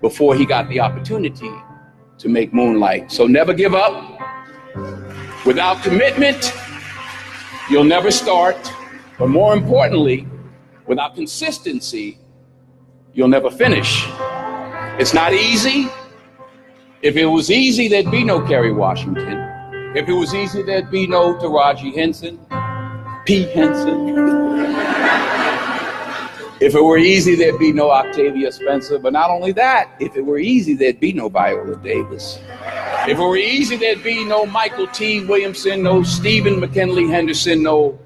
before he got the opportunity to make Moonlight. So never give up. Without commitment, you'll never start. But more importantly, without consistency, you'll never finish. It's not easy. If it was easy, there'd be no Kerry Washington. If it was easy, there'd be no Taraji Henson, P. Henson. If it were easy, there'd be no Octavia Spencer. But not only that, if it were easy, there'd be no Viola Davis. If it were easy, there'd be no Michael T. Williamson, no Stephen McKinley Henderson, no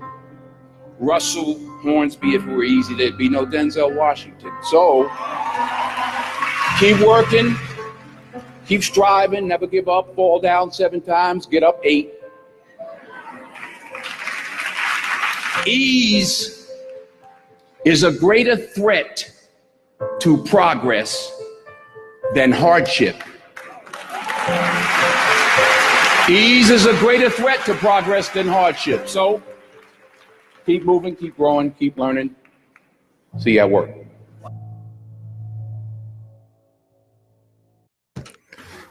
Russell Hornsby. If it were easy, there'd be no Denzel Washington. So keep working, keep striving, never give up, fall down 7 times, get up 8. Ease is a greater threat to progress than hardship. Ease is a greater threat to progress than hardship. So keep moving, keep growing, keep learning. See you at work.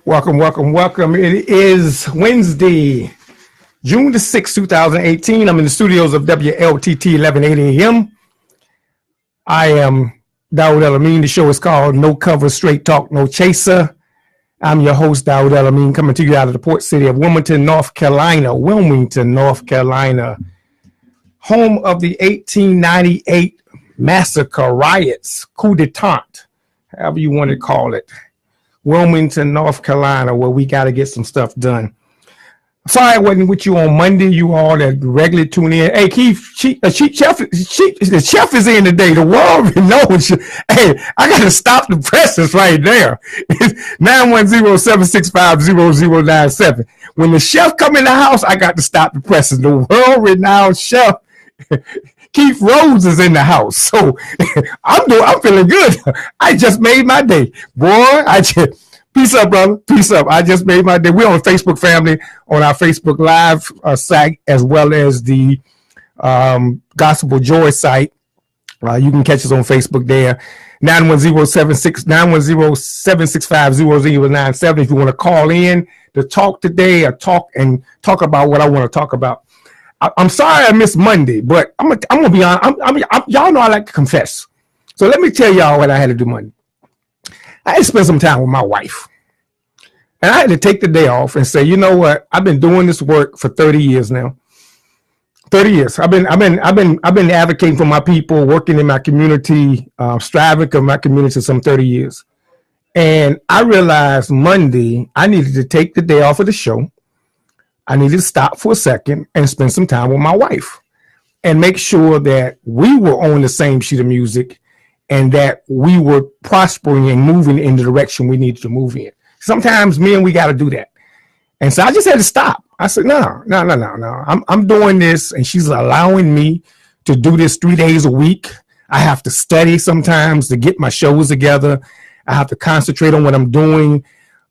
Welcome, welcome, welcome. It is Wednesday, June the 6th, 2018. I'm in the studios of WLTT 1180 AM. I am Dawood El-Amin. The show is called No Cover, Straight Talk, No Chaser. I'm your host, Dawood El-Amin, coming to you out of the port city of Wilmington, North Carolina. Wilmington, North Carolina, home of the 1898 massacre riots, coup d'etat, however you want to call it. Wilmington, North Carolina, where we got to get some stuff done. Sorry I wasn't with you on Monday. You all that regularly tune in. Hey, Keith, the chef is in today. The world knows. Hey, I got to stop the presses right there. 910-765-0097. When the chef come in the house, I got to stop the presses. The world-renowned chef, Keith Rose, is in the house. So I'm feeling good. I just made my day. Boy, peace up, brother. Peace up. I just made my day. We're on Facebook family, on our Facebook Live site, as well as the Gospel Joy site. You can catch us on Facebook there. 910-765-0097 if you want to call in to talk today or talk about what I want to talk about. I'm sorry I missed Monday, but I'm gonna be honest. Y'all know I like to confess. So let me tell y'all what I had to do Monday. I had to spend some time with my wife, and I had to take the day off and say, you know what? I've been doing this work for 30 years now. 30 years. I've been advocating for my people, working in my community, striving for my community some 30 years. And I realized Monday I needed to take the day off of the show. I needed to stop for a second and spend some time with my wife and make sure that we were on the same sheet of music and that we were prospering and moving in the direction we needed to move in. Sometimes me and we got to do that. And so I just had to stop. I said, no. I'm doing this, and she's allowing me to do this 3 days a week. I have to study sometimes to get my shows together. I have to concentrate on what I'm doing.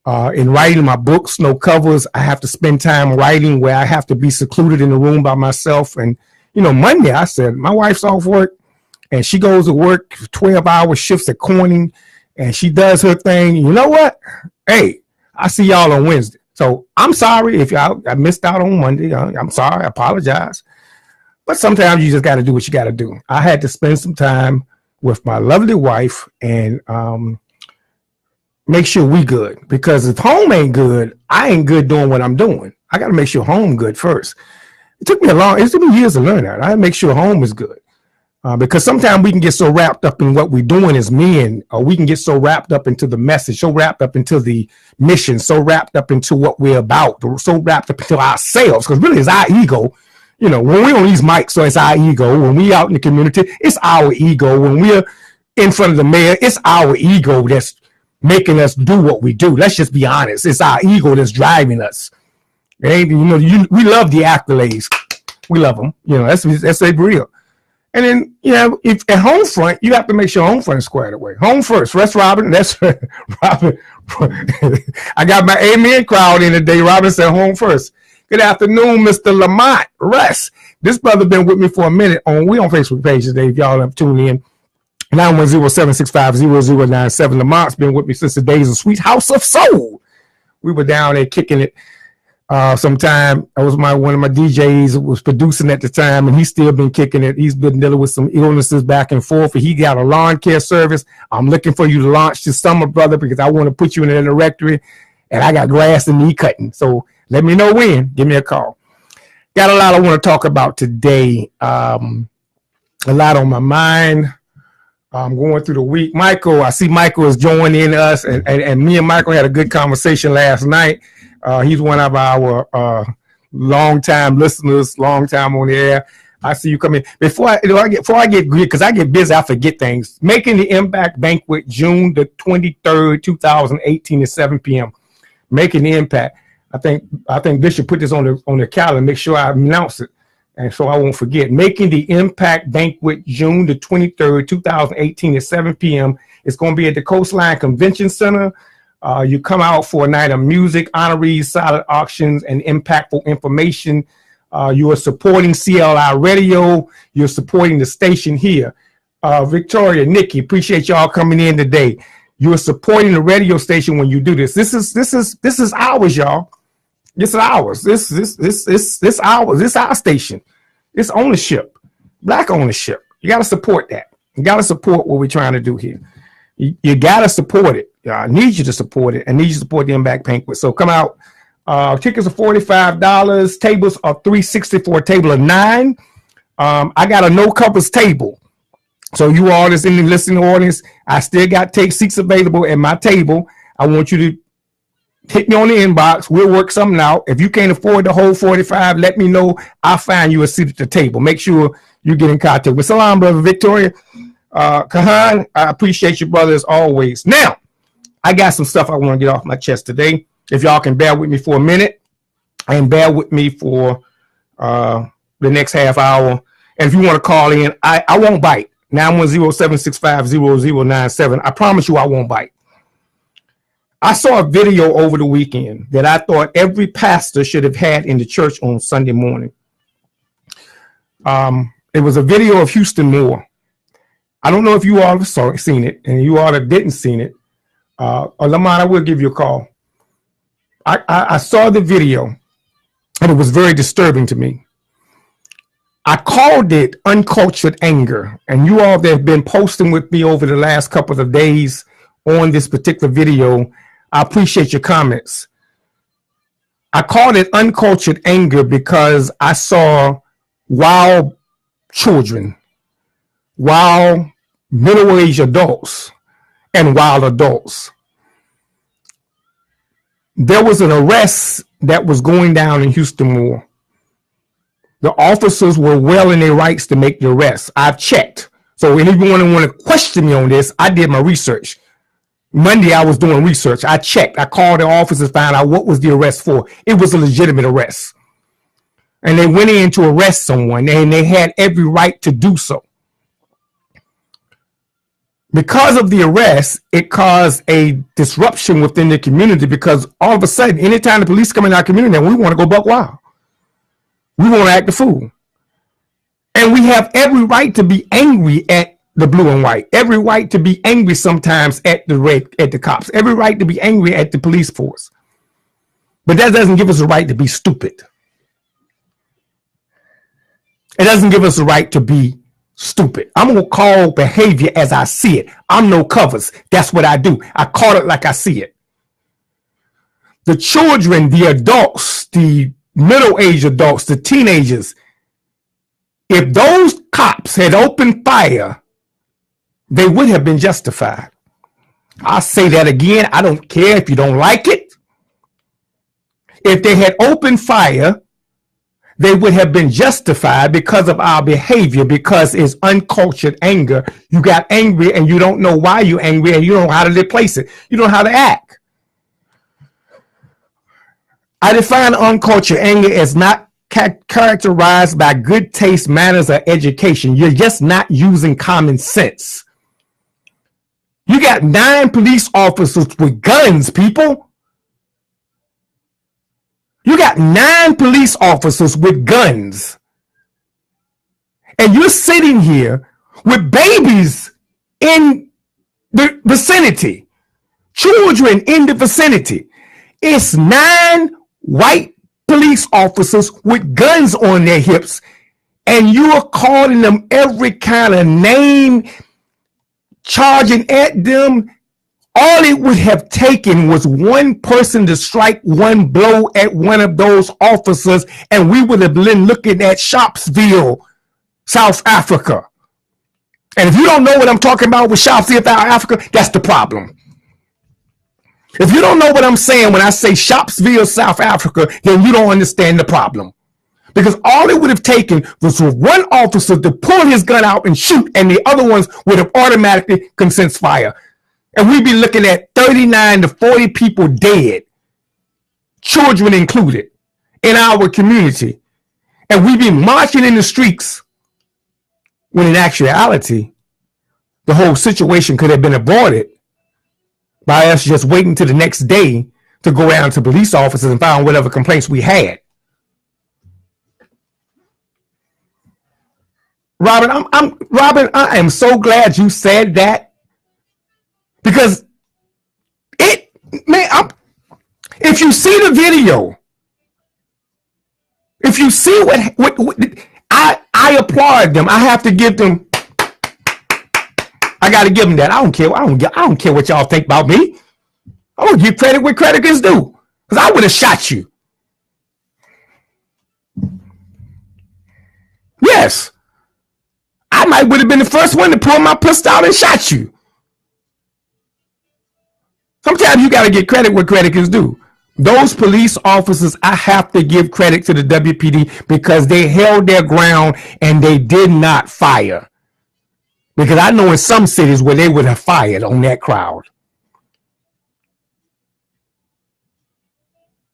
In writing my books, No Covers, I have to spend time writing where I have to be secluded in the room by myself. And, Monday I said, my wife's off work. And she goes to work 12-hour shifts at Corning, and she does her thing. You know what? Hey, I see y'all on Wednesday. So I'm sorry if I missed out on Monday. I'm sorry. I apologize. But sometimes you just got to do what you got to do. I had to spend some time with my lovely wife and make sure we good. Because if home ain't good, I ain't good doing what I'm doing. I got to make sure home good first. It took me years to learn that. I had to make sure home is good. Because sometimes we can get so wrapped up in what we're doing as men, or we can get so wrapped up into the message, so wrapped up into the mission, so wrapped up into what we're about, so wrapped up into ourselves, because really it's our ego. When we're on these mics, so it's our ego. When we out in the community, it's our ego. When we're in front of the mayor, it's our ego that's making us do what we do. Let's just be honest. It's our ego that's driving us. We love the accolades. We love them. That's real. And then, if at home front, you have to make sure home front is squared away. Home first. That's Robin. That's Robin. I got my amen crowd in today. Robin said home first. Good afternoon, Mr. Lamont Russ. This brother been with me for a minute. We on Facebook page today. If y'all have tuned in. 910-765-0097. Lamont's been with me since the days of Sweet House of Soul. We were down there kicking it sometime. I was one of my DJs was producing at the time, and he's still been kicking it. He's been dealing with some illnesses back and forth. He got a lawn care service. I'm looking for you to launch this summer, brother, because I want to put you in a directory, and I got grass and knee cutting. So let me know when. Give me a call. Got a lot I want to talk about today. A lot on my mind. I'm going through the week. Michael, I see Michael is joining us, and me and Michael had a good conversation last night. He's one of our long-time listeners, long time on the air. I see you coming. Before I get good, because I get busy, I forget things. Making the Impact Banquet, June the 23rd, 2018 at 7 p.m. Making the Impact. I think Bishop put this on the calendar. Make sure I announce it, and so I won't forget. Making the Impact Banquet, June the 23rd, 2018 at 7 p.m. It's going to be at the Coastline Convention Center. You come out for a night of music, honorees, silent auctions, and impactful information. You are supporting CLI Radio. You're supporting the station here. Victoria, Nikki, appreciate y'all coming in today. You're supporting the radio station when you do this. This is ours, y'all. This is ours. This ours. This our station. It's ownership, Black ownership. You got to support that. You got to support what we're trying to do here. You got to support it. I need you to support it. I need you to support the Impact Banquet. So come out. Tickets are $45. Tables are $360 for a table of 9. I got a no covers table. So you all that's in the listening audience, I still got seats available at my table. I want you to hit me on the inbox. We'll work something out. If you can't afford the whole 45, let me know. I'll find you a seat at the table. Make sure you get in contact with Salam, brother Victoria. Kahan, I appreciate you, brother, as always. Now, I got some stuff I want to get off my chest today. If y'all can bear with me for a minute and bear with me for the next half hour. And if you want to call in, I won't bite. 910-765-0097. I promise you I won't bite. I saw a video over the weekend that I thought every pastor should have had in the church on Sunday morning. It was a video of Houston Moore. I don't know if you all have seen it, and you all that didn't seen it. Lamont, I will give you a call. I saw the video, and it was very disturbing to me. I called it uncultured anger, and you all that have been posting with me over the last couple of days on this particular video, I appreciate your comments. I called it uncultured anger because I saw wild children, wild middle-aged adults, and wild adults. There was an arrest that was going down in Houston Moore. The officers were well in their rights to make the arrest. I've checked. So anyone want to question me on this, I did my research. Monday, I was doing research. I checked. I called the officers, found out what was the arrest for. It was a legitimate arrest. And they went in to arrest someone, and they had every right to do so. Because of the arrest, it caused a disruption within the community because all of a sudden, anytime the police come in our community, we want to go buck wild. We want to act the fool. And we have every right to be angry at the blue and white. Every right to be angry sometimes at the cops. Every right to be angry at the police force. But that doesn't give us a right to be stupid. It doesn't give us a right to be stupid. I'm going to call behavior as I see it. I'm no covers. That's what I do. I call it like I see it. The children, the adults, the middle-aged adults, the teenagers, if those cops had opened fire, they would have been justified. I'll say that again. I don't care if you don't like it. If they had opened fire, they would have been justified because of our behavior, because it's uncultured anger. You got angry and you don't know why you're angry and you don't know how to replace it. You don't know how to act. I define uncultured anger as not characterized by good taste, manners, or education. You're just not using common sense. You got 9 police officers with guns, people. You got 9 police officers with guns. And you're sitting here with babies in the vicinity. Children in the vicinity. It's 9 white police officers with guns on their hips, and you are calling them every kind of name, charging at them. All it would have taken was one person to strike one blow at one of those officers, and we would have been looking at Shopsville, South Africa. And if you don't know what I'm talking about with Shopsville, South Africa, that's the problem. If you don't know what I'm saying when I say Shopsville, South Africa, then you don't understand the problem. Because all it would have taken was for one officer to pull his gun out and shoot, and the other ones would have automatically commenced fire. And we'd be looking at 39 to 40 people dead, children included, in our community. And we'd be marching in the streets when in actuality, the whole situation could have been avoided by us just waiting till the next day to go down to police officers and find whatever complaints we had. Robin, I am so glad you said that, because if you see the video, if you see what I applaud them. I have to give them. I got to give them that. I don't care. I don't care what y'all think about me. I want to give credit where credit is due, because I would have shot you. Yes. I might would have been the first one to pull my pistol out and shot you. Sometimes you got to get credit where credit is due. Those police officers, I have to give credit to the WPD, because they held their ground and they did not fire. Because I know in some cities where they would have fired on that crowd.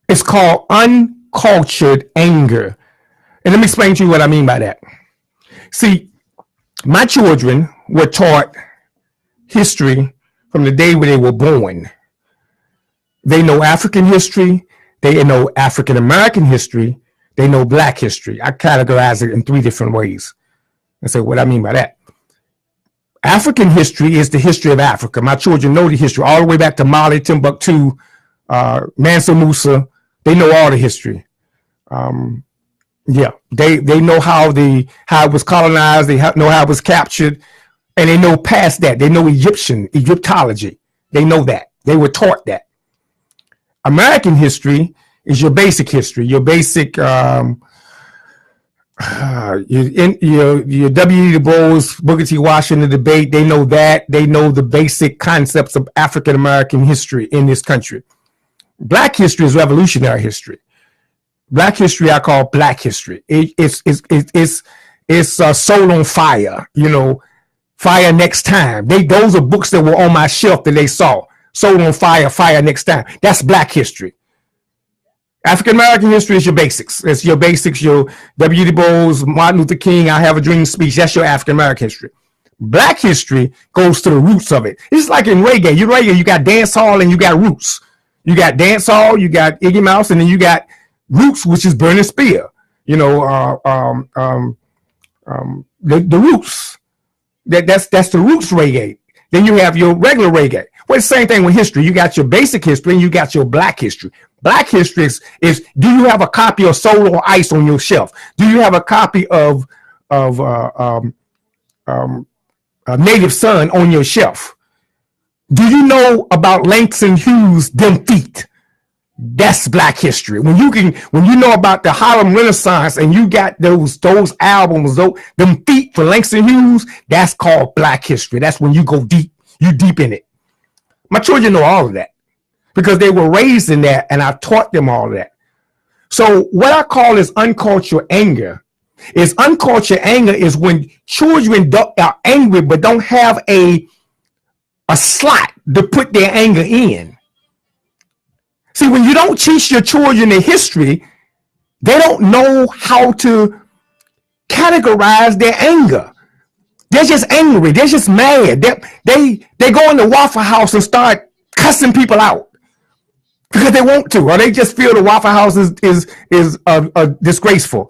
It's called uncultured anger. And let me explain to you what I mean by that. See, my children were taught history from the day when they were born. They know African history. They know African American history. They know Black history. I categorize it in 3 different ways. And so what I mean by that. African history is the history of Africa. My children know the history all the way back to Mali, Timbuktu, Mansa Musa. They know all the history. Yeah, they know how it was colonized. They know how it was captured, and they know past that. They know Egyptology. They know that. They were taught that. American history is your basic history, your basic your W. Du Bois, Booker T. Washington debate. They know that. They know the basic concepts of African American history in this country. Black history is revolutionary history. Black history I call Black history. It's Soul on Fire. You know, Fire Next Time. Those are books that were on my shelf that they saw. Soul on Fire, Fire Next Time. That's Black history. African American history is your basics. It's your basics, your W. Du Bois, Martin Luther King, I Have a Dream speech. That's your African American history. Black history goes to the roots of it. It's like in reggae. You got dance hall and you got roots. You got dance hall, you got Iggy Mouse, and then you got roots, which is Burning Spear. You know, the roots. That's the roots reggae. Then you have your regular reggae. Well, it's the same thing with history. You got your basic history and you got your Black history. Black history is do you have a copy of Soul on Ice on your shelf? Do you have a copy of Native Son on your shelf? Do you know about Langston Hughes' Them Feet? That's Black history. When you know about the Harlem Renaissance and you got those albums, them feet for Langston Hughes, that's called Black history. That's when you go deep. You deep in it. My children know all of that because they were raised in that, and I taught them all of that. So what I call is uncultured anger. Uncultured anger is when children are angry but don't have a slot to put their anger in. See, when you don't teach your children their history, they don't know how to categorize their anger. They're just angry. They're just mad. They go in the Waffle House and start cussing people out because they want to, or they just feel the Waffle House is disgraceful.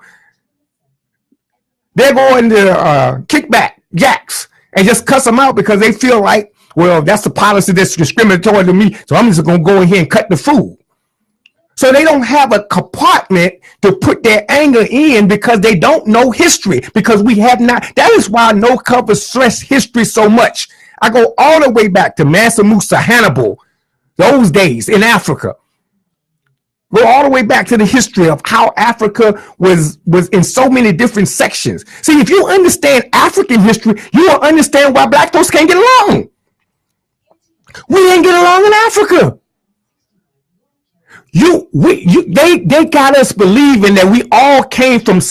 They're going to kickback jacks and just cuss them out because they feel like, well, that's the policy that's discriminatory to me, so I'm just going to go ahead and cut the food. So they don't have a compartment to put their anger in because they don't know history, because we have not. That is why No Cover stress history so much. I go all the way back to Mansa Musa, Hannibal, those days in Africa. Go all the way back to the history of how Africa was in so many different sections. See, if you understand African history, you will understand why black folks can't get along. We ain't get along in Africa. They got us believing that we all came from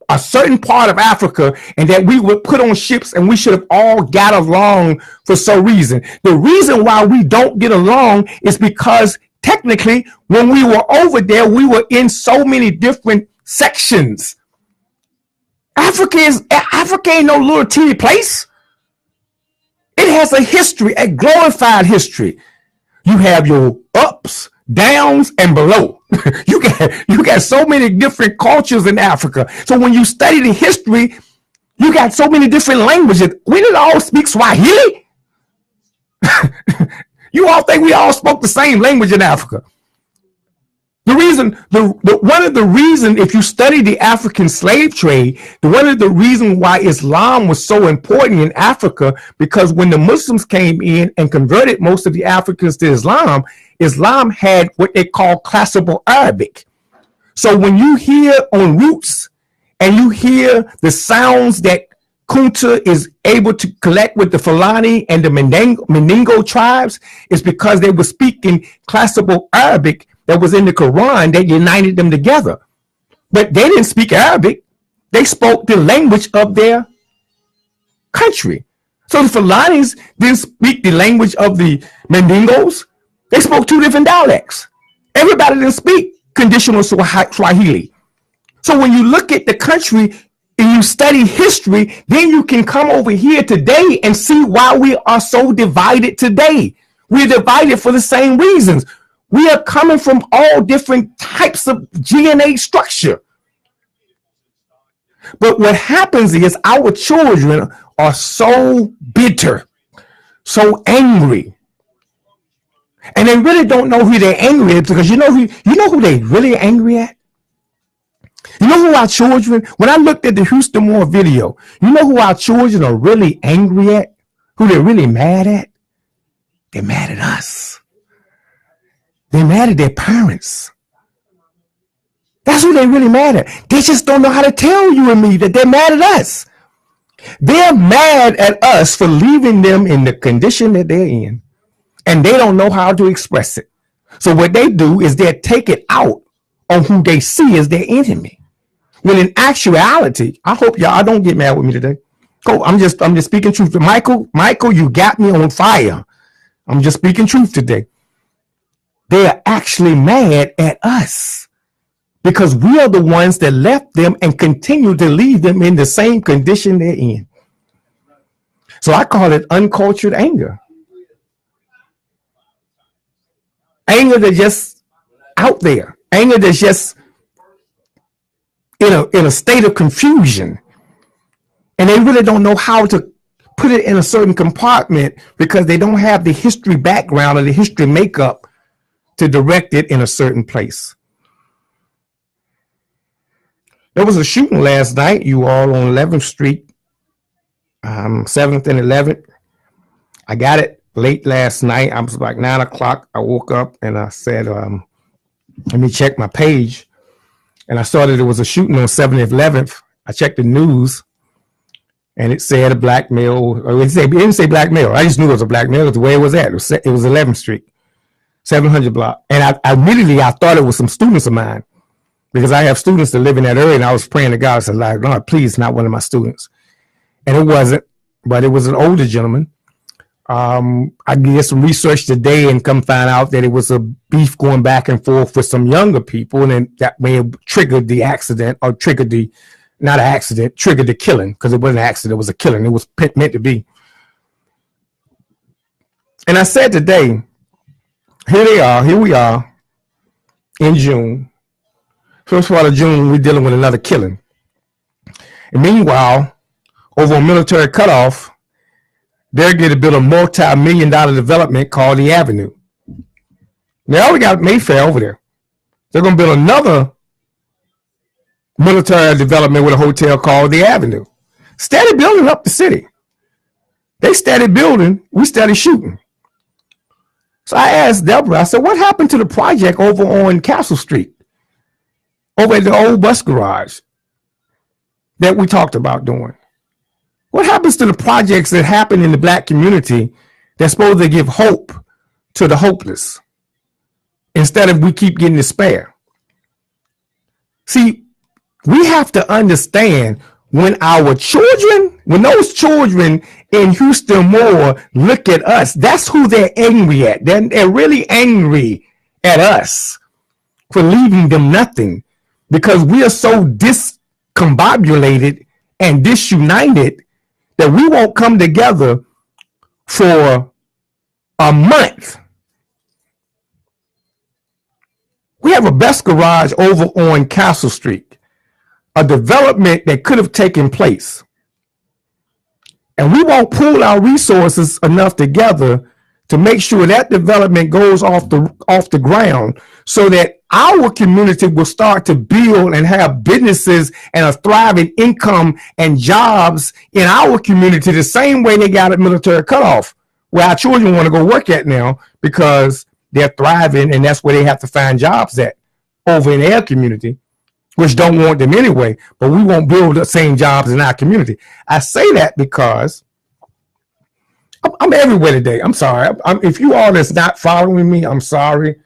a certain part of Africa and that we were put on ships and we should have all got along for some reason. The reason why we don't get along is because technically when we were over there, we were in so many different sections. Africa ain't no little teeny place. It has a history, a glorified history. You have your ups, downs, and below. you got so many different cultures in Africa. So when you study the history, you got so many different languages. We didn't all speak Swahili. You all think we all spoke the same language in Africa. One of the reasons, if you study the African slave trade, one of the reasons why Islam was so important in Africa, because when the Muslims came in and converted most of the Africans to Islam, Islam had what they call classical Arabic. So when you hear on Roots and you hear the sounds that Kunta is able to collect with the Fulani and the Mandingo tribes, it's because they were speaking classical Arabic that was in the Quran that united them together. But they didn't speak Arabic. They spoke the language of their country. So the Fulanis didn't speak the language of the Mandingos. They spoke two different dialects. Everybody didn't speak conditional Swahili. So when you look at the country and you study history, then you can come over here today and see why we are so divided today. We're divided for the same reasons. We are coming from all different types of DNA structure. But what happens is our children are so bitter, so angry. And they really don't know who they're angry at, because you know who they really angry at? You know who our children, when I looked at the Houston Moore video, you know who our children are really angry at? Who they're really mad at? They're mad at us. They're mad at their parents. That's who they're really mad at. They just don't know how to tell you and me that they're mad at us. They're mad at us for leaving them in the condition that they're in, and they don't know how to express it. So what they do is they take it out on who they see as their enemy. When in actuality, I hope y'all don't get mad with me today. Oh, I'm just speaking truth. Michael, you got me on fire. I'm just speaking truth today. They are actually mad at us because we are the ones that left them and continue to leave them in the same condition they're in. So I call it uncultured anger. Anger that's just out there. Anger that's just in a state of confusion. And they really don't know how to put it in a certain compartment because they don't have the history background or the history makeup to direct it in a certain place. There was a shooting last night, you all, on 11th Street, 7th and 11th. I got it late last night. I was like 9 o'clock. I woke up and I said, let me check my page. And I saw that there was a shooting on 7th and 11th. I checked the news and it said a black male. It didn't say black male. I just knew it was a black male. The way it was at. It was 11th Street. 700 block. And I immediately thought it was some students of mine, because I have students that live in that area, and I was praying to God. I said, Lord, please, not one of my students. And it wasn't, but it was an older gentleman. I did some research today and come find out that it was a beef going back and forth with some younger people, and then that may have triggered the accident, or triggered the killing, because it wasn't an accident, it was a killing. It was meant to be. And I said today, here we are in June. First part of June, we're dealing with another killing. And meanwhile, over on Military Cutoff, they're going to build a multi-million-dollar development called the Avenue. Now we got Mayfair over there. They're going to build another military development with a hotel called the Avenue. Steady building up the city. They started building, we started shooting. So I asked Deborah, I said, what happened to the project over on Castle Street, over at the old bus garage that we talked about doing? What happens to the projects that happen in the Black community that's supposed to give hope to the hopeless instead of we keep getting despair? See, we have to understand when those children in Houston Moore look at us, that's who they're angry at. They're really angry at us for leaving them nothing because we are so discombobulated and disunited that we won't come together for a month. We have a best garage over on Castle Street, a development that could have taken place. And we won't pool our resources enough together to make sure that development goes off the ground so that our community will start to build and have businesses and a thriving income and jobs in our community the same way they got at Military Cutoff, where our children want to go work at now because they're thriving and that's where they have to find jobs at over in their community, which don't want them anyway, but we won't build the same jobs in our community. I say that because I'm everywhere today. I'm sorry. If you all that's not following me, I'm sorry.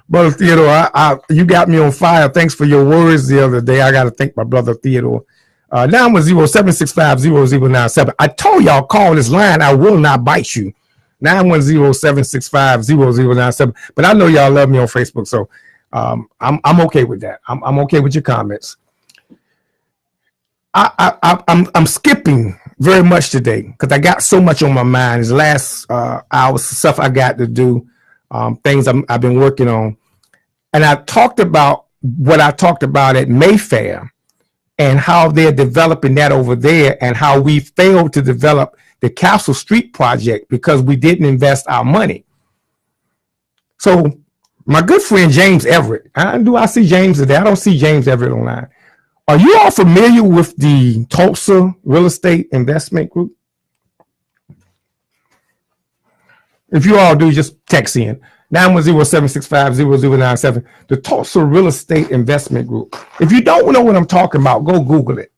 Brother Theodore, you got me on fire. Thanks for your words the other day. I got to thank my brother Theodore. 910-765-0097. I told y'all call this line. I will not bite you. 910-765-0097. But I know y'all love me on Facebook, so I'm okay with that. I'm okay with your comments. I'm skipping very much today because I got so much on my mind. This last hours stuff I got to do, things I've been working on, and I talked about what I talked about at Mayfair and how they're developing that over there, and how we failed to develop the Castle Street project because we didn't invest our money. So my good friend James Everett, do I see James today? I don't see James Everett online. Are you all familiar with the Tulsa Real Estate Investment Group? If you all do, just text in 910-765-0097. The Tulsa Real Estate Investment Group. If you don't know what I'm talking about, go Google it.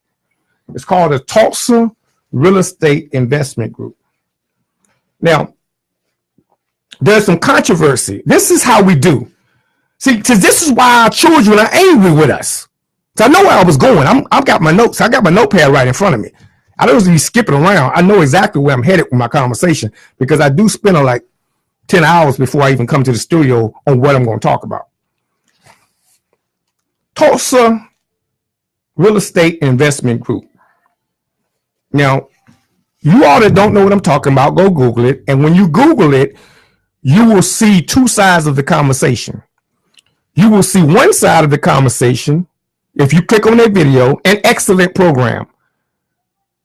It's called the Tulsa Real Estate Investment Group. Now, there's some controversy. This is how we do. See, because this is why our children are angry with us. So I know where I was going. I've got my notes. I got my notepad right in front of me. I don't be skipping around. I know exactly where I'm headed with my conversation because I do spend like 10 hours before I even come to the studio on what I'm going to talk about. Tulsa Real Estate Investment Group. Now, you all that don't know what I'm talking about, go Google it. And when you Google it, you will see two sides of the conversation. You will see one side of the conversation. If you click on that video, an excellent program.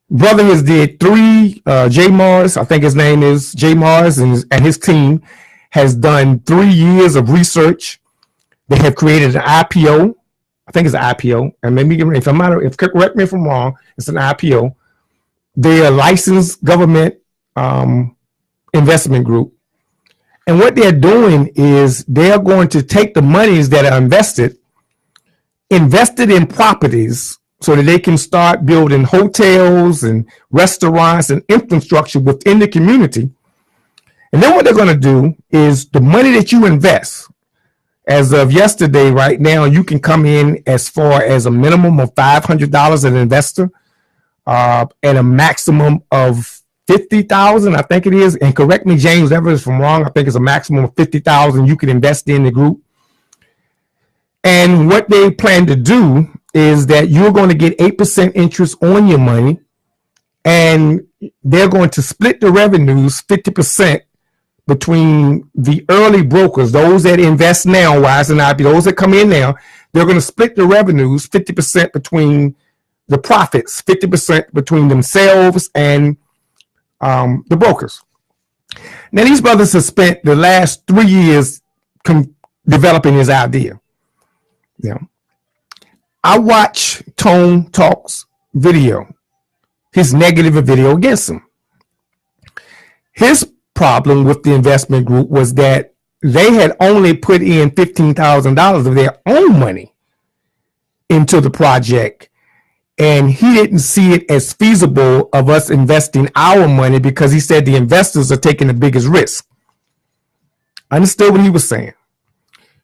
Brother has did three, J. Mars, I think his name is J. Mars, and his team has done 3 years of research. They have created an IPO. I think it's an IPO. And maybe correct me if I'm wrong, it's an IPO. They're a licensed government investment group. And what they're doing is they're going to take the monies that are invested in properties so that they can start building hotels and restaurants and infrastructure within the community. And then what they're going to do is the money that you invest, as of yesterday, right now, you can come in as far as a minimum of $500 an investor and a maximum of $50,000, I think it is. And correct me, James, Everett, if I'm wrong. I think it's a maximum of $50,000 you can invest in the group. And what they plan to do is that you're going to get 8% interest on your money, and they're going to split the revenues 50% between the early brokers, those that invest now, wise and IP, those that come in now. They're going to split the revenues 50% between the profits, 50% between themselves and the brokers. Now, these brothers have spent the last 3 years developing his idea. Yeah. I watch Tone Talk's video, his negative video against him. His problem with the investment group was that they had only put in $15,000 of their own money into the project, and he didn't see it as feasible of us investing our money because he said the investors are taking the biggest risk. I understood what he was saying.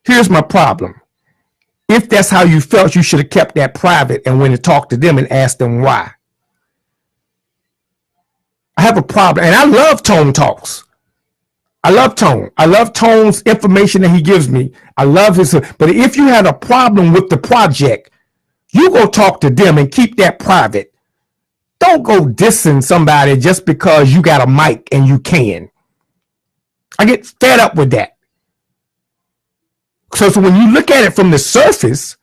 Here's my problem. If that's how you felt, you should have kept that private and went and talked to them and asked them why. I have a problem, and I love Tone Talks. I love Tone. I love Tone's information that he gives me. I love his, but if you had a problem with the project, you go talk to them and keep that private. Don't go dissing somebody just because you got a mic and you can. I get fed up with that. So when you look at it from the surface,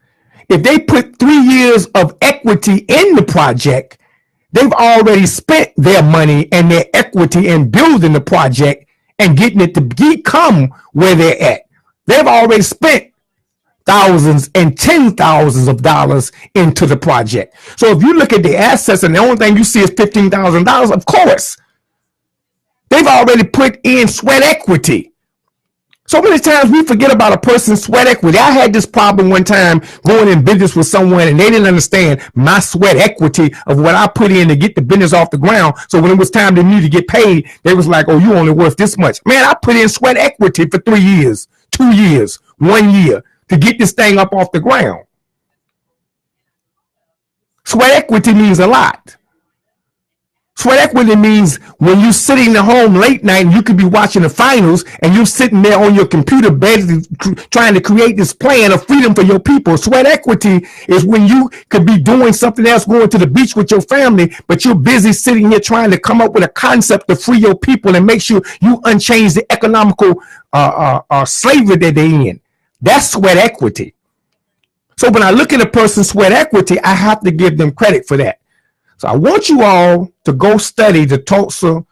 if they put 3 years of equity in the project, they've already spent their money and their equity in building the project and getting it to become where they're at. They've already spent thousands and 10,000s of dollars into the project. So if you look at the assets and the only thing you see is $15,000, of course, they've already put in sweat equity. So many times we forget about a person's sweat equity. I had this problem one time going in business with someone and they didn't understand my sweat equity of what I put in to get the business off the ground. So when it was time to me to get paid, they was like, oh, you only worth this much. Man, I put in sweat equity for 3 years, 2 years, 1 year to get this thing up off the ground. Sweat equity means a lot. Sweat equity means when you're sitting at home late night and you could be watching the finals and you're sitting there on your computer bed trying to create this plan of freedom for your people. Sweat equity is when you could be doing something else, going to the beach with your family, but you're busy sitting here trying to come up with a concept to free your people and make sure you unchange the economical slavery that they're in. That's sweat equity. So when I look at a person's sweat equity, I have to give them credit for that. So I want you all to go study the Tulsa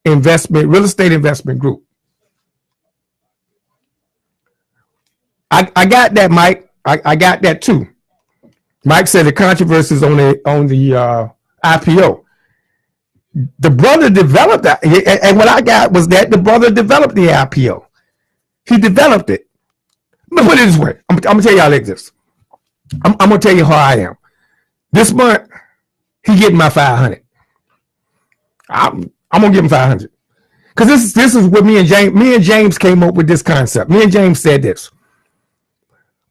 real estate investment group. I got that, Mike. I got that too. Mike said the controversy is on the IPO. The brother developed that, and what I got was that the brother developed the IPO. He developed it. Let me put it this way. I'm gonna tell y'all like this. I'm gonna tell you how I am. This month, he getting my 500. I'm gonna give him 500 because this is what me and James came up with this concept. Me and James said this.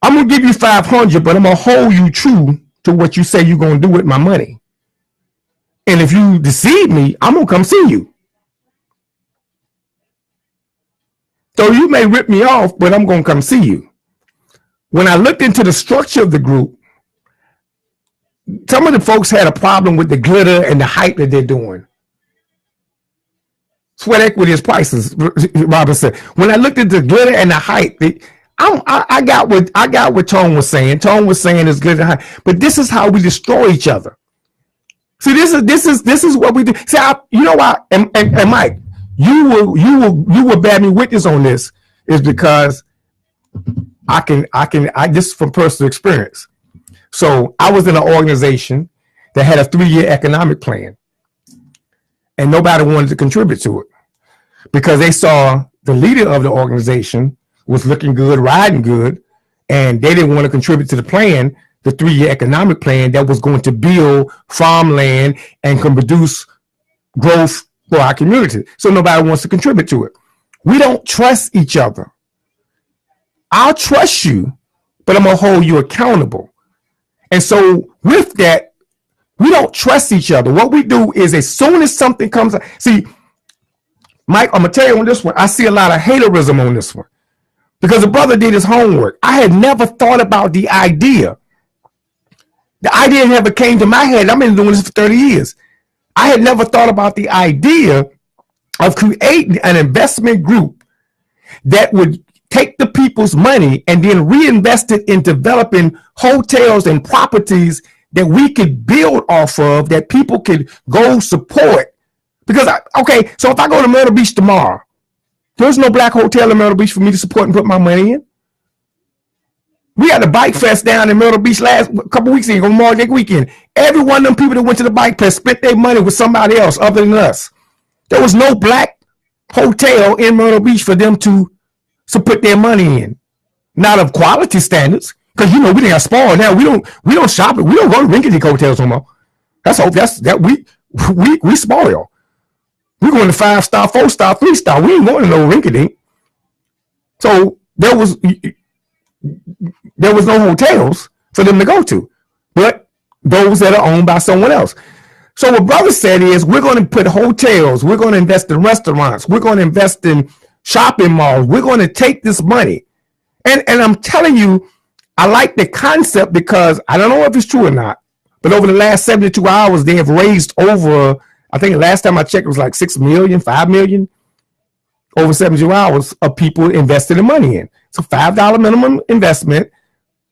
I'm gonna give you 500, but I'm gonna hold you true to what you say you're gonna do with my money. And if you deceive me, I'm gonna come see you. So you may rip me off, but I'm gonna come see you. When I looked into the structure of the group, some of the folks had a problem with the glitter and the hype that they're doing. Sweat equity is prices, Robert said. When I looked at the glitter and the hype, I got what Tone was saying. Tone was saying it's glitter and hype, but this is how we destroy each other. See, this is what we do. See, you know what? And Mike, you will bear me witness on this, is because I this is from personal experience. So I was in an organization that had a 3-year economic plan, and nobody wanted to contribute to it because they saw the leader of the organization was looking good, riding good, and they didn't want to contribute to the plan, the 3-year economic plan that was going to build farmland and can produce growth for our community. So nobody wants to contribute to it. We don't trust each other. I'll trust you, but I'm going to hold you accountable. And so with that, we don't trust each other. What we do is as soon as something comes up, see, Mike, I'm going to tell you on this one, I see a lot of haterism on this one because the brother did his homework. I had never thought about the idea. The idea never came to my head. I've been doing this for 30 years. I had never thought about the idea of creating an investment group that would take the people's money and then reinvest it in developing hotels and properties that we could build off of, that people could go support Because so if I go to Myrtle Beach tomorrow, there's no black hotel in Myrtle Beach for me to support and put my money in. We had the bike fest down in Myrtle Beach last couple weeks ago, Memorial Day weekend. Every one of them people that went to the bike fest spent their money with somebody else other than us. There was no black hotel in Myrtle Beach for them to put their money in. Not of quality standards, because we didn't have spoiled now. We don't shop it. We don't go to rinky-dink hotels no more. We spoil. We're going to 5-star, 4-star, 3-star. We ain't going to no rinky-dink. So there was no hotels for them to go to, but those that are owned by someone else. So what brother said is, we're going to put hotels, we're going to invest in restaurants, we're going to invest in shopping malls, we're going to take this money. And I'm telling you, I like the concept because I don't know if it's true or not, but over the last 72 hours, they have raised over, I think the last time I checked, it was like 6 million, 5 million, over 72 hours of people invested in money in. It's a $5 minimum investment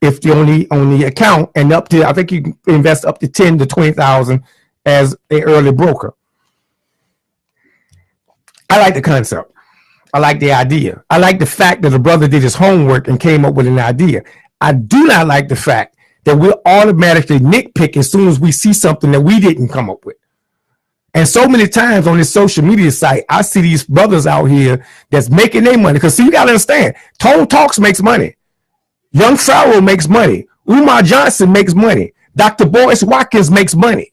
if you only account, and up to, I think you can invest up to 10 to 20,000 as an early broker. I like the concept. I like the idea. I like the fact that the brother did his homework and came up with an idea. I do not like the fact that we'll automatically nitpick as soon as we see something that we didn't come up with. And so many times on this social media site, I see these brothers out here that's making their money. Because see, you got to understand, Tone Talks makes money. Young Pharaoh makes money. Umar Johnson makes money. Dr. Boris Watkins makes money.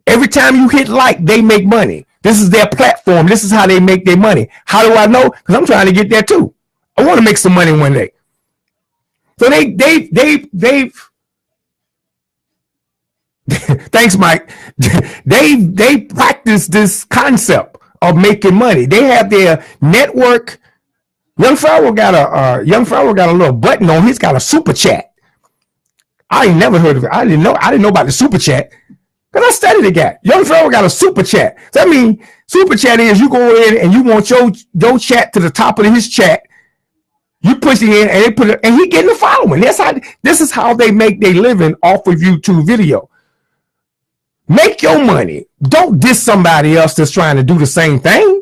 Every time you hit like, they make money. This is their platform. This is how they make their money. How do I know? Because I'm trying to get there too. I want to make some money one day. So they've thanks, Mike. They practice this concept of making money. They have their network. Young Pharaoh got a little button on. He's got a super chat. I ain't never heard of it. I didn't know about the super chat. Because I studied the guy. Young Pharaoh got a super chat. So I mean, super chat is you go in and you want your chat to the top of his chat. You push it in and they put it, and he getting the following. This is how they make their living off of YouTube video. Make your money. Don't diss somebody else that's trying to do the same thing.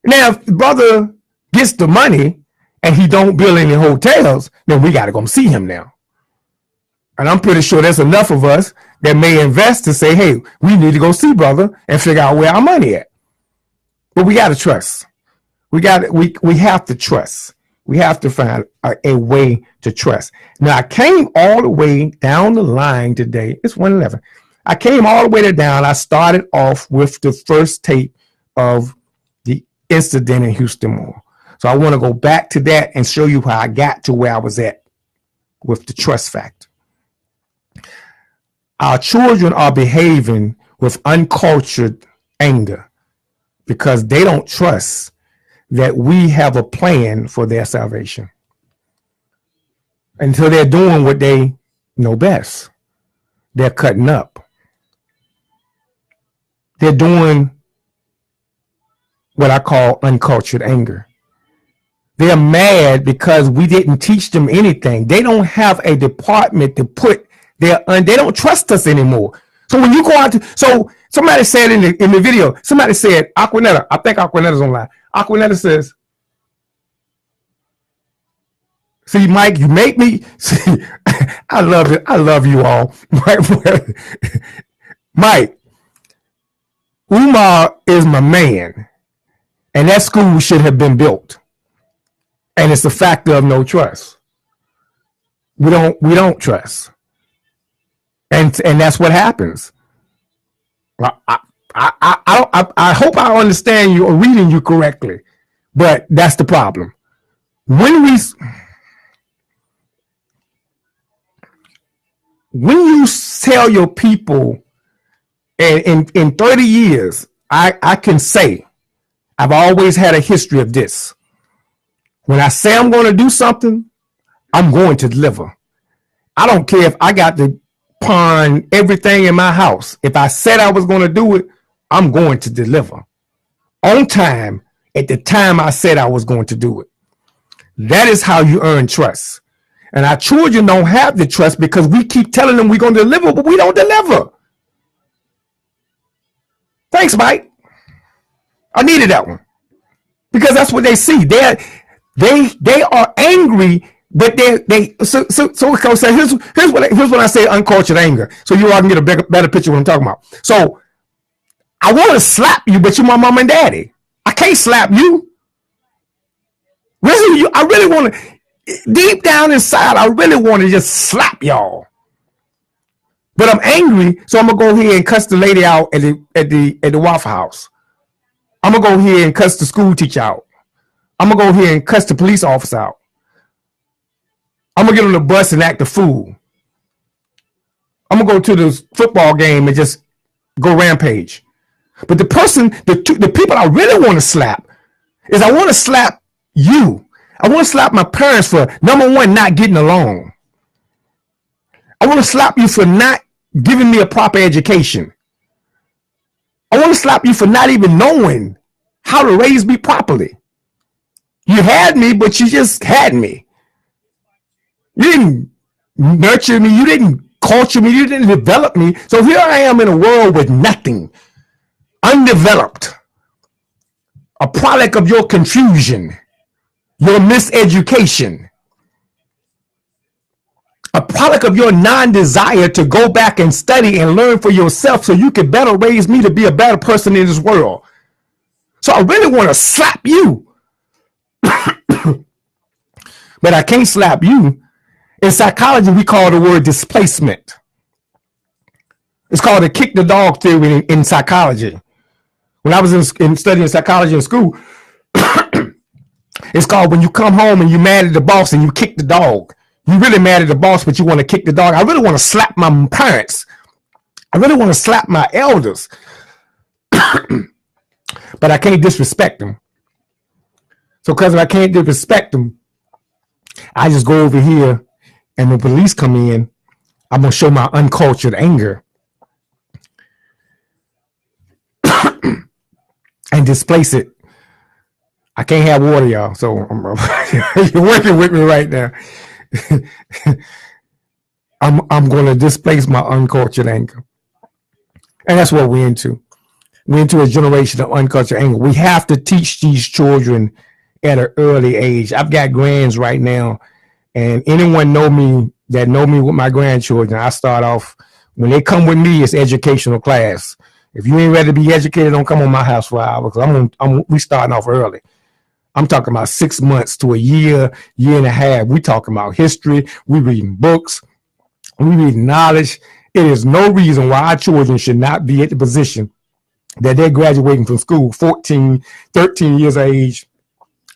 Now, if the brother gets the money and he don't build any hotels, then we got to go see him now. And I'm pretty sure there's enough of us that may invest to say, hey, we need to go see brother and figure out where our money at. But we got to trust. We have to trust. We have to find a way to trust. Now, I came all the way down the line today. It's 1:11. I came all the way down. I started off with the first tape of the incident in Houston Mall. So I want to go back to that and show you how I got to where I was at with the trust factor. Our children are behaving with uncultured anger because they don't trust that we have a plan for their salvation. Until they're doing what they know best. They're cutting up. They're doing what I call uncultured anger. They're mad because we didn't teach them anything. They don't have a department to put they don't trust us anymore. So when you go out so somebody said in the video, somebody said, Aquanetta, I think Aquanetta's online. Aquanetta says, see, Mike, you make me see, I love it. I love you all. Mike, Umar is my man. And that school should have been built. And it's a factor of no trust. We don't trust. And that's what happens. I hope I understand you or reading you correctly, but that's the problem. When you tell your people, and in 30 years, I can say, I've always had a history of this. When I say I'm going to do something, I'm going to deliver. I don't care if I got to pawn everything in my house. If I said I was going to do it, I'm going to deliver on time at the time I said I was going to do it. That is how you earn trust. And our children don't have the trust because we keep telling them we're going to deliver, but we don't deliver. Thanks, Mike. I needed that one because that's what they see. They are angry, but so here's what I say uncultured anger. So you all can get a better picture of what I'm talking about. So I want to slap you, but you're my mom and daddy. I can't slap you. Really, I really want to, deep down inside, I really want to just slap y'all. But I'm angry, so I'm gonna go here and cuss the lady out at the Waffle House. I'm gonna go here and cuss the school teacher out. I'm gonna go here and cuss the police officer out. I'm gonna get on the bus and act a fool. I'm gonna go to the football game and just go rampage. But the people I really want to slap is I want to slap you. I want to slap my parents for, number one, not getting along. I want to slap you for not giving me a proper education. I want to slap you for not even knowing how to raise me properly. You had me, but you just had me. You didn't nurture me. You didn't culture me. You didn't develop me. So here I am in a world with nothing. Undeveloped, a product of your confusion, your miseducation, a product of your non-desire to go back and study and learn for yourself so you can better raise me to be a better person in this world. So I really want to slap you, but I can't slap you. In psychology, we call the word displacement. It's called the kick the dog theory in psychology. When I was in studying psychology in school, it's called when you come home and you're mad at the boss and you kick the dog. You're really mad at the boss, but you want to kick the dog. I really want to slap my parents. I really want to slap my elders. But I can't disrespect them. So because I can't disrespect them, I just go over here and when police come in, I'm going to show my uncultured anger. And displace it. I can't have water, y'all. So you're working with me right now. I'm going to displace my uncultured anger, and that's what we're into. We're into a generation of uncultured anger. We have to teach these children at an early age. I've got grands right now, and anyone know me with my grandchildren. I start off when they come with me. It's educational class. If you ain't ready to be educated, don't come on my house for an hour because we starting off early. I'm talking about 6 months to a year, year and a half. We talking about history. We reading books. We reading knowledge. It is no reason why our children should not be at the position that they're graduating from school, 14, 13 years of age,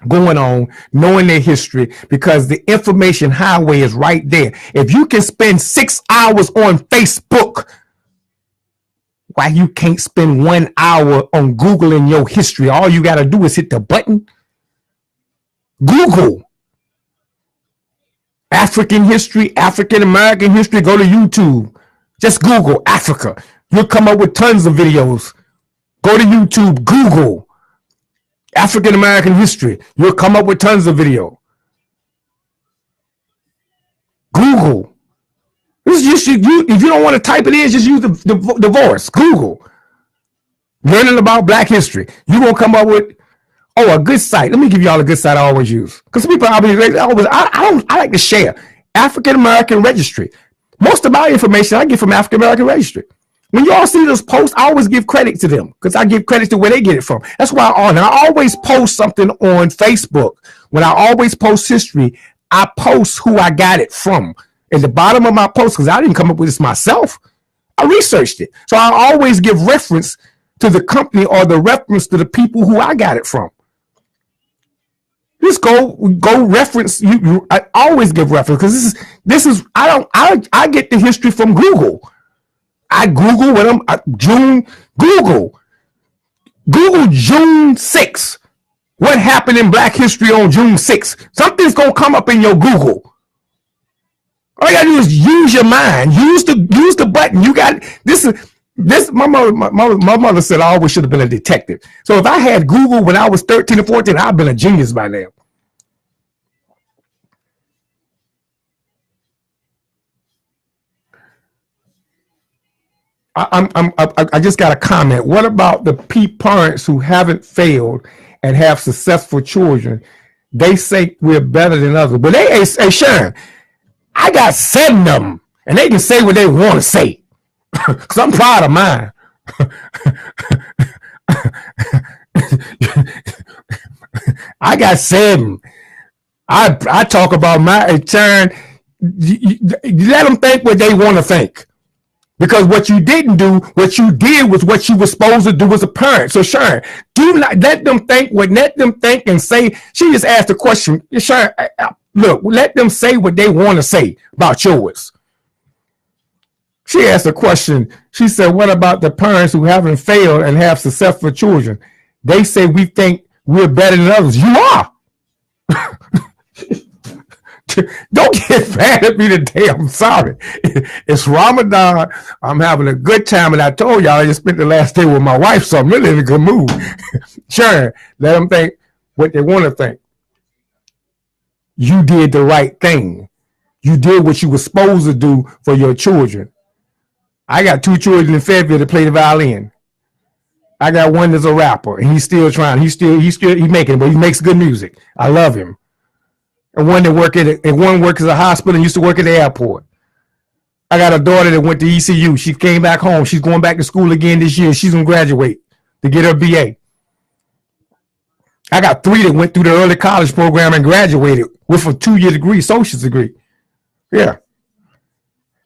going on, knowing their history, because the information highway is right there. If you can spend 6 hours on Facebook, why you can't spend 1 hour on Googling your history? All you got to do is hit the button. Google African history, African American history. Go to YouTube. Just Google Africa. You'll come up with tons of videos. Go to YouTube. Google African American history. You'll come up with tons of video. Google. If you don't want to type it in, just use the voice. Google. Learning about Black history. You're going to come up with, a good site. Let me give y'all a good site I always use. Because people I like to share. African American Registry. Most of my information I get from African American Registry. When you all see those posts, I always give credit to them because I give credit to where they get it from. That's why I always post something on Facebook. When I always post history, I post who I got it from. At the bottom of my post, because I didn't come up with this myself, I researched it. So I always give reference to the company or the reference to the people who I got it from. Just go reference. I always give reference because this is I get the history from Google. I Google Google June 6th. What happened in Black history on June 6th? Something's gonna come up in your Google. All you gotta do is use your mind. Use the button. You got this. My mother said I always should have been a detective. So if I had Google when I was 13 or 14, I'd been a genius by now. I just got a comment. What about the parents who haven't failed and have successful children? They say we're better than others, but hey, Sharon, I got 7 of them, and they can say what they want to say, because I'm proud of mine. I got 7. I talk about my turn. Let them think what they want to think. Because what you didn't do, what you did was what you were supposed to do as a parent. So Sharon, do not let them think and say. She just asked a question. Sharon, look, let them say what they want to say about yours. She asked a question. She said, what about the parents who haven't failed and have successful children? They say we think we're better than others. You are. Don't get mad at me today. I'm sorry. It's Ramadan. I'm having a good time, and I told y'all I just spent the last day with my wife, so I'm really in a good mood. Sure, let them think what they want to think. You did the right thing. You did what you were supposed to do for your children. I got 2 children in Fayetteville that play the violin. I got one that's a rapper, and he's still trying. He's making it, but he makes good music. I love him. And one that works at a hospital and used to work at the airport. I got a daughter that went to ECU. She came back home. She's going back to school again this year. She's going to graduate to get her BA. I got 3 that went through the early college program and graduated with a 2-year degree, associate's degree. Yeah.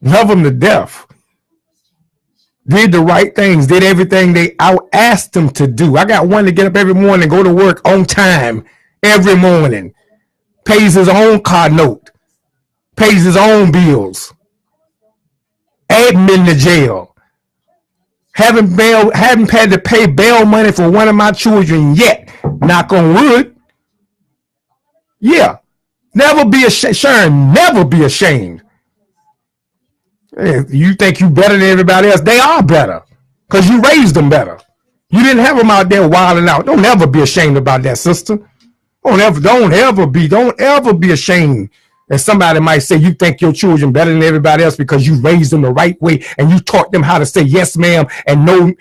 Love them to death. Did the right things, did everything I asked them to do. I got one to get up every morning and go to work on time every morning. Pays his own car note, pays his own bills, admin to jail. Haven't had to pay bail money for one of my children yet. Knock on wood. Yeah, never be ashamed. Never be ashamed. You think you better than everybody else? They are better because you raised them better. You didn't have them out there wilding out. Don't ever be ashamed about that, sister. Don't ever be ashamed. And somebody might say you think your children better than everybody else because you raised them the right way and you taught them how to say yes, ma'am, and no,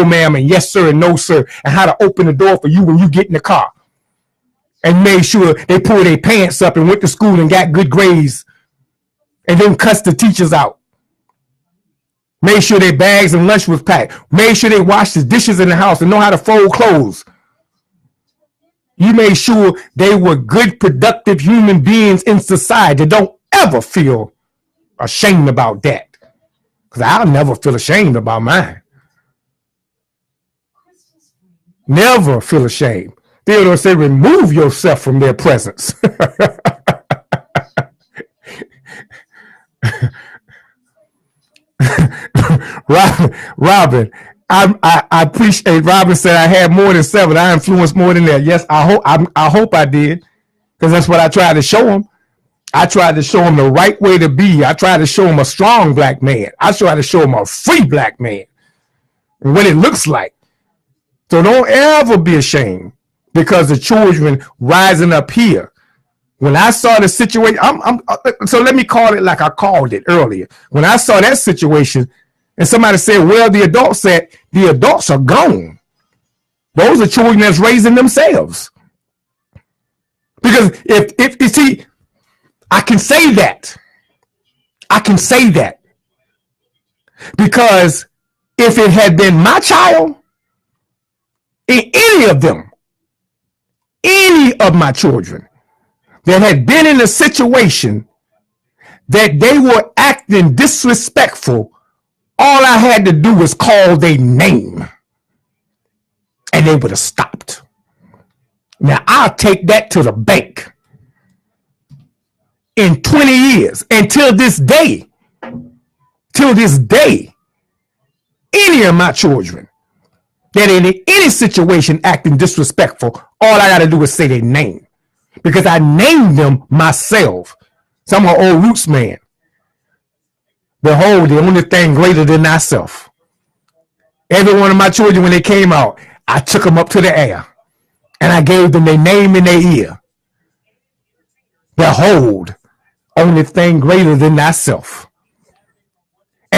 ma'am, and yes, sir, and no, sir, and how to open the door for you when you get in the car. And made sure they pulled their pants up and went to school and got good grades and then cussed the teachers out. Made sure their bags and lunch was packed. Made sure they washed the dishes in the house and know how to fold clothes. You made sure they were good, productive human beings in society. Don't ever feel ashamed about that. Because I'll never feel ashamed about mine. Never feel ashamed. Theodore said, remove yourself from their presence. Robin, I appreciate. Robin said I had more than 7. I influenced more than that. Yes, I hope I did, because that's what I tried to show him. I tried to show him the right way to be. I tried to show him a strong black man. I tried to show him a free black man and what it looks like. So don't ever be ashamed because the children rising up here. When I saw the situation, so let me call it like I called it earlier. When I saw that situation, and somebody said, well, the adults are gone. Those are children that's raising themselves. Because if you see, I can say that. Because if it had been my child, any of my children that had been in a situation that they were acting disrespectful, all I had to do was call their name and they would have stopped. Now I'll take that to the bank. In 20 years, until this day, any of my children that in any situation acting disrespectful, all I got to do is say their name because I named them myself. So I'm an old roots man. Behold, the only thing greater than thyself. Every one of my children, when they came out, I took them up to the air and I gave them their name in their ear. Behold, only thing greater than thyself.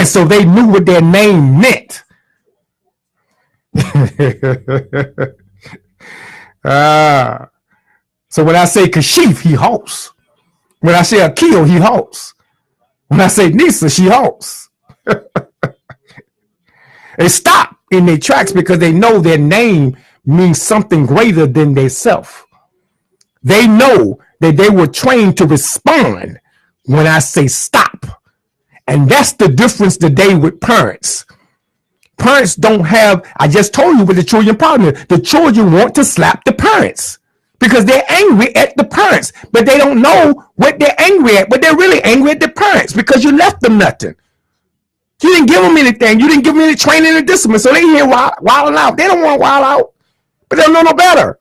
And so they knew what their name meant. So when I say Kashif, he halts. When I say Akil, he halts. When I say Nisa, she halts. They stop in their tracks because they know their name means something greater than their self. They know that they were trained to respond when I say stop. And that's the difference today with parents. Parents don't have, I just told you what the children problem is. The children want to slap the parents because they're angry at the parents, but they don't know what they're angry at, but they're really angry at the parents because you left them nothing. You didn't give them anything. You didn't give them any training and discipline. So they here wilding out. They don't want to wild out, but they don't know no better.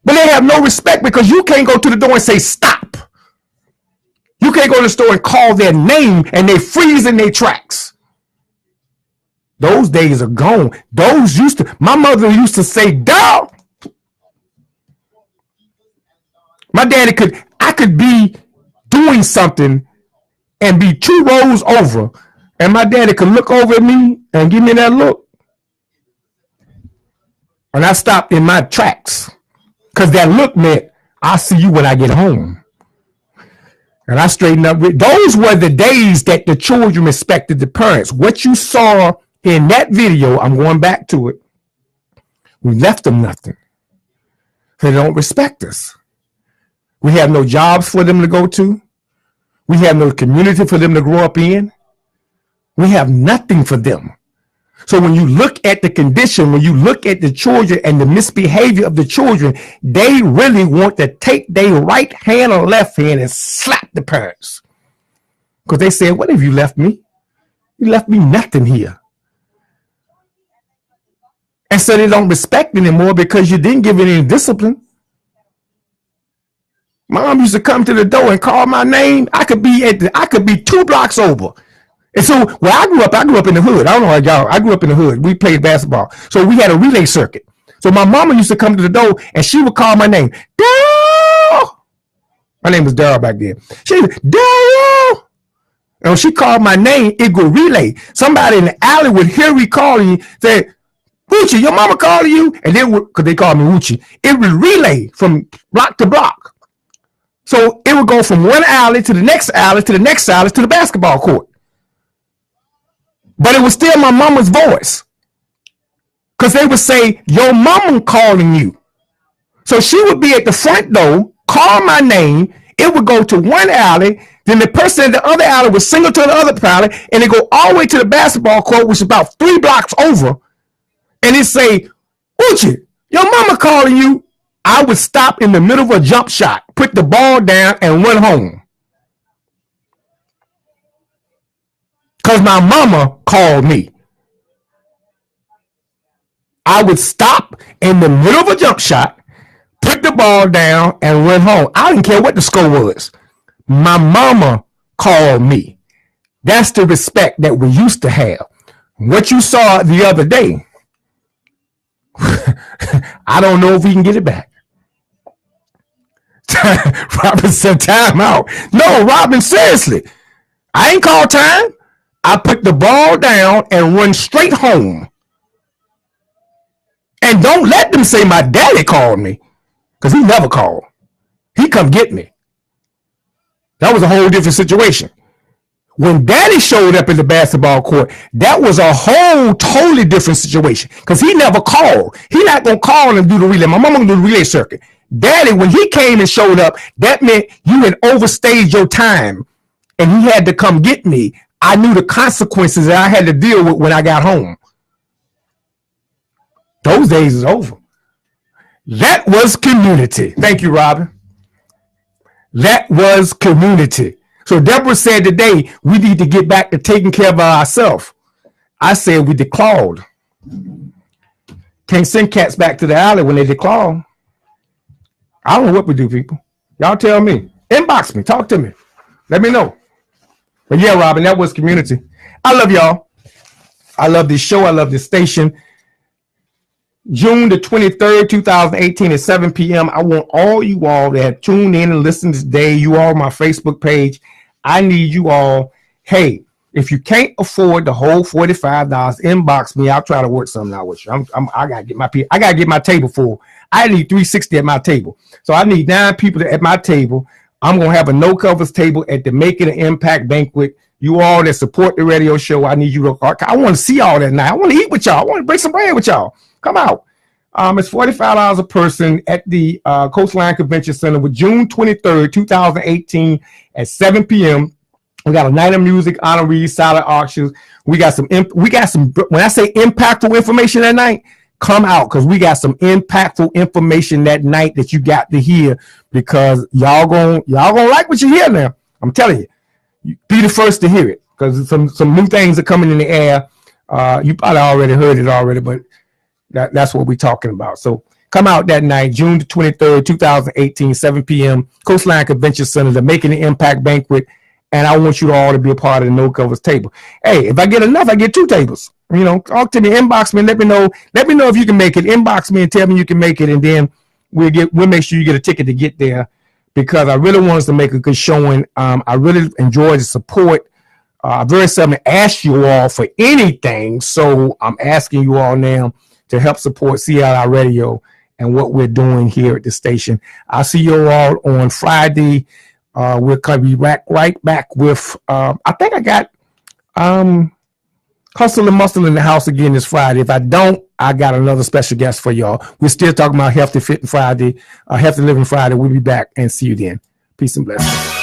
But they have no respect because you can't go to the door and say stop. You can't go to the store and call their name and they freeze in their tracks. Those days are gone. My mother used to say, "Dog." My daddy I could be doing something and be 2 rows over, and my daddy could look over at me and give me that look. And I stopped in my tracks because that look meant, "I'll see you when I get home." And I straightened up. Those were the days that the children respected the parents. What you saw in that video, I'm going back to it. We left them nothing. They don't respect us. We have no jobs for them to go to. We have no community for them to grow up in. We have nothing for them. So when you look at the condition, when you look at the children and the misbehavior of the children, they really want to take their right hand or left hand and slap the parents. Because they said, "What have you left me? You left me nothing here." And so they don't respect anymore because you didn't give it any discipline. Mom used to come to the door and call my name. I could be 2 blocks over. And so where I grew up in the hood. I don't know how y'all, I grew up in the hood. We played basketball. So we had a relay circuit. So my mama used to come to the door and she would call my name. "Daryl!" My name was Daryl back then. She would, "Daryl!" And when she called my name, it would relay. Somebody in the alley would hear me calling you, say, "Uchi, your mama calling you?" And then, because they called me Uchi, it would relay from block to block. So it would go from one alley to the next alley to the next alley to the basketball court. But it was still my mama's voice. Because they would say, "Your mama calling you." So she would be at the front door, call my name. It would go to one alley. Then the person in the other alley would signal to the other alley. And it go all the way to the basketball court, which is about 3 blocks over. And it say, "Uchi, your mama calling you." I would stop in the middle of a jump shot, put the ball down, and run home. Because my mama called me. I would stop in the middle of a jump shot, put the ball down, and run home. I didn't care what the score was. My mama called me. That's the respect that we used to have. What you saw the other day, I don't know if we can get it back. Robin said, "Time out." No, Robin, seriously. I ain't called time. I put the ball down and run straight home. And don't let them say my daddy called me, because he never called. He come get me. That was a whole different situation. When daddy showed up in the basketball court, that was a whole totally different situation because he never called. He not going to call and do the relay. My mama going to do the relay circuit. Daddy, when he came and showed up, that meant you had overstayed your time and he had to come get me. I knew the consequences that I had to deal with when I got home. Those days is over. That was community. Thank you, Robin. That was community. So Deborah said today, we need to get back to taking care of ourselves. I said we declawed. Can't send cats back to the alley when they declaw. I don't know what we do, people. Y'all tell me. Inbox me. Talk to me. Let me know. But yeah, Robin, that was community. I love y'all. I love this show. I love this station. June the 23rd, 2018 at 7 p.m. I want all you all that have tuned in and listened today. You all on my Facebook page. I need you all. Hey, If you can't afford the whole $45, inbox me. I'll try to work something out with you. I gotta get my table full. I need 360 at my table. So I need 9 people at my table. I'm gonna have a no covers table at the Making an Impact banquet. You all that support the radio show, I need you to. I want to see y'all that night. I want to eat with y'all. I want to break some bread with y'all. Come out. It's $45 a person at the Coastline Convention Center with June 23rd, 2018 at 7 p.m. We got a night of music, honorees, silent auctions. We got some, when I say impactful information that night, come out, because we got some impactful information that night that you got to hear, because y'all gonna like what you hear now. I'm telling you, be the first to hear it, because some new things are coming in the air. You probably already heard it already, but that's what we're talking about. So come out that night, June 23rd, 2018, 7 p.m., Coastline Convention Center, the Making an Impact banquet. And I want you all to be a part of the no covers table. Hey, if I get enough, I get 2 tables. You know, talk to me, inbox me, and let me know if you can make it. Inbox me and tell me you can make it, and then we'll make sure you get a ticket to get there, because I really want us to make a good showing. I really enjoy the support. I very seldom ask you all for anything, so I'm asking you all now to help support CLI Radio and what we're doing here at the station. I'll see you all on Friday. We're going to be right back with, I think I got Hustle and Muscle in the house again this Friday. If I don't, I got another special guest for y'all. We're still talking about Healthy Fit Friday, Healthy Living Friday. We'll be back and see you then. Peace and blessings.